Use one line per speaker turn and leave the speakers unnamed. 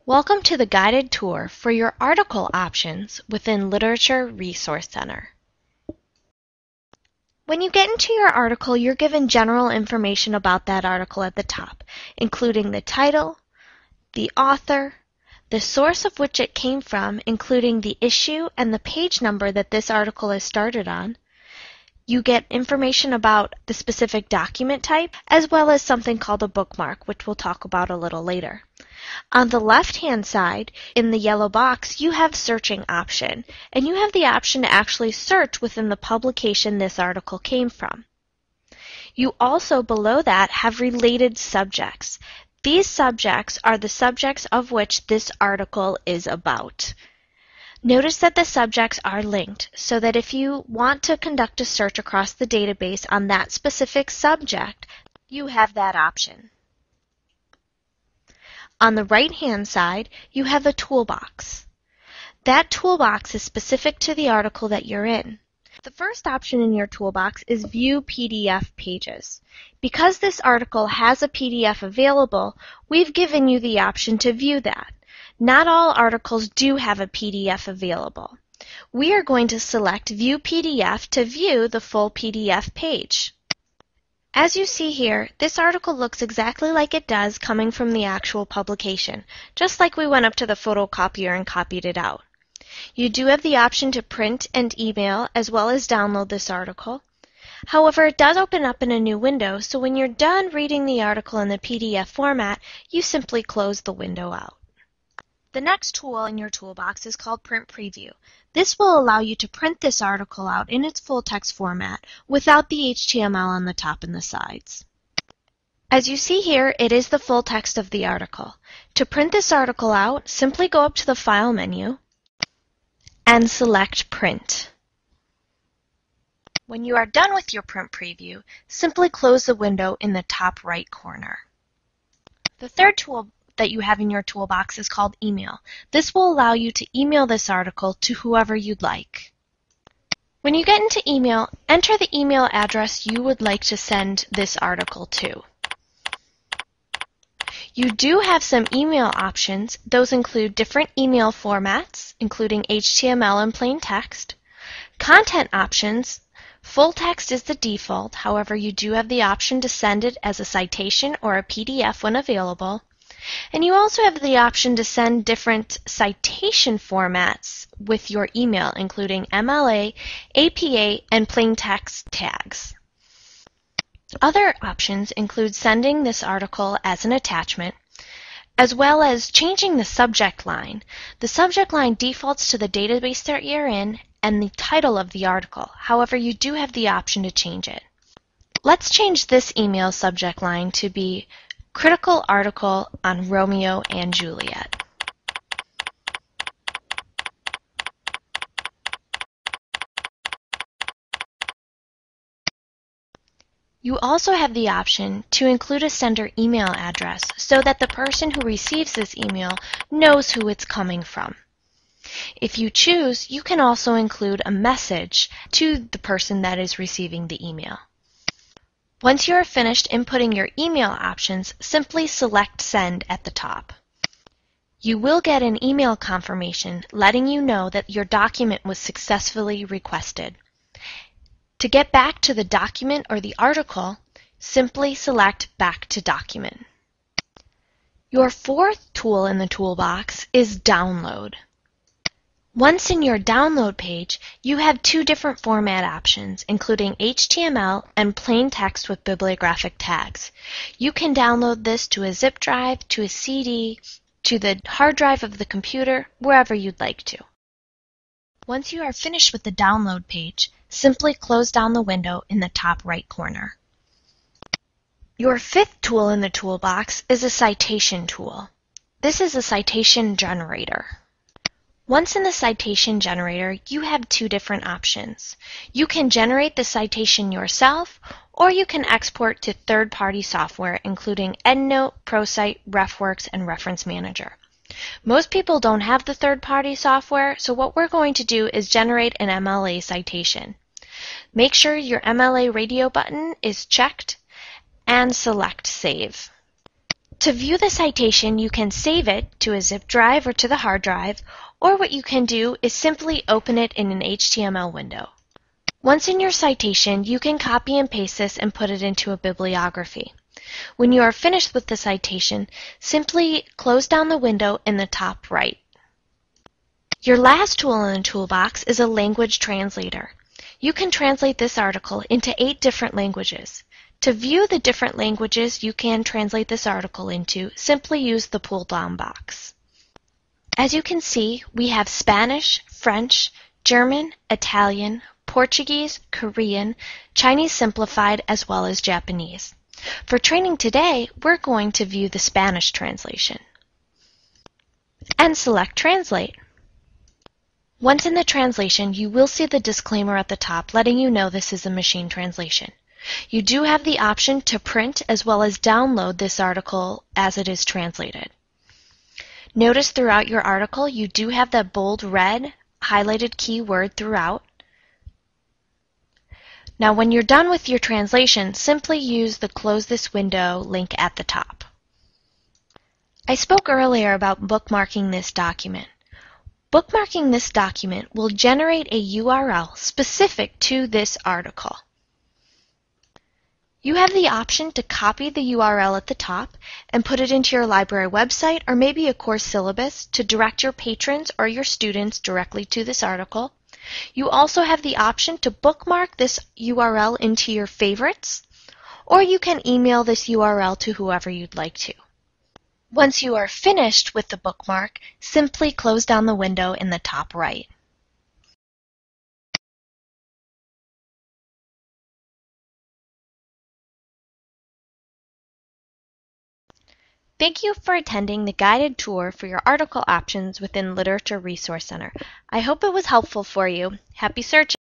Welcome to the guided tour for your article options within Literature Resource Center. When you get into your article, you're given general information about that article at the top, including the title, the author, the source of which it came from, including the issue and the page number that this article is started on. You get information about the specific document type, as well as something called a bookmark, which we'll talk about a little later. On the left-hand side, in the yellow box, you have searching option, and you have the option to actually search within the publication this article came from. You also, below that, have related subjects. These subjects are the subjects of which this article is about. Notice that the subjects are linked, so that if you want to conduct a search across the database on that specific subject, you have that option. On the right-hand side, you have a toolbox. That toolbox is specific to the article that you're in. The first option in your toolbox is View PDF Pages. Because this article has a PDF available, we've given you the option to view that. Not all articles do have a PDF available. We are going to select View PDF to view the full PDF page. As you see here, this article looks exactly like it does coming from the actual publication, just like we went up to the photocopier and copied it out. You do have the option to print and email as well as download this article. However, it does open up in a new window, so when you're done reading the article in the PDF format, you simply close the window out. The next tool in your toolbox is called Print Preview. This will allow you to print this article out in its full text format without the HTML on the top and the sides. As you see here, it is the full text of the article. To print this article out, simply go up to the File menu and select Print. When you are done with your print preview, simply close the window in the top right corner. The third tool that you have in your toolbox is called Email. This will allow you to email this article to whoever you'd like. When you get into email, enter the email address you would like to send this article to. You do have some email options. Those include different email formats, including HTML and plain text, content options. Full text is the default, however you do have the option to send it as a citation or a PDF when available. And you also have the option to send different citation formats with your email, including MLA, APA, and plain text tags. Other options include sending this article as an attachment, as well as changing the subject line. The subject line defaults to the database that you're in and the title of the article. However, you do have the option to change it. Let's change this email subject line to be Critical Article on Romeo and Juliet. You also have the option to include a sender email address so that the person who receives this email knows who it's coming from. If you choose, you can also include a message to the person that is receiving the email. Once you are finished inputting your email options, simply select Send at the top. You will get an email confirmation letting you know that your document was successfully requested. To get back to the document or the article, simply select Back to Document. Your fourth tool in the toolbox is Download. Once in your download page, you have two different format options, including HTML and plain text with bibliographic tags. You can download this to a zip drive, to a CD, to the hard drive of the computer, wherever you'd like to. Once you are finished with the download page, simply close down the window in the top right corner. Your fifth tool in the toolbox is a citation tool. This is a citation generator. Once in the citation generator, you have two different options. You can generate the citation yourself, or you can export to third-party software, including EndNote, ProCite, RefWorks, and Reference Manager. Most people don't have the third-party software, so what we're going to do is generate an MLA citation. Make sure your MLA radio button is checked and select Save. To view the citation, you can save it to a zip drive or to the hard drive, or what you can do is simply open it in an HTML window. Once in your citation, you can copy and paste this and put it into a bibliography. When you are finished with the citation, simply close down the window in the top right. Your last tool in the toolbox is a language translator. You can translate this article into 8 different languages. To view the different languages you can translate this article into, simply use the pull-down box. As you can see, we have Spanish, French, German, Italian, Portuguese, Korean, Chinese Simplified, as well as Japanese. For training today, we're going to view the Spanish translation. And select Translate. Once in the translation, you will see the disclaimer at the top letting you know this is a machine translation. You do have the option to print as well as download this article as it is translated. Notice throughout your article you do have that bold red highlighted keyword throughout. Now when you're done with your translation, simply use the Close This Window link at the top. I spoke earlier about bookmarking this document. Bookmarking this document will generate a URL specific to this article. You have the option to copy the URL at the top and put it into your library website or maybe a course syllabus to direct your patrons or your students directly to this article. You also have the option to bookmark this URL into your favorites, or you can email this URL to whoever you'd like to. Once you are finished with the bookmark, simply close down the window in the top right. Thank you for attending the guided tour for your article options within Literature Resource Center. I hope it was helpful for you. Happy searching!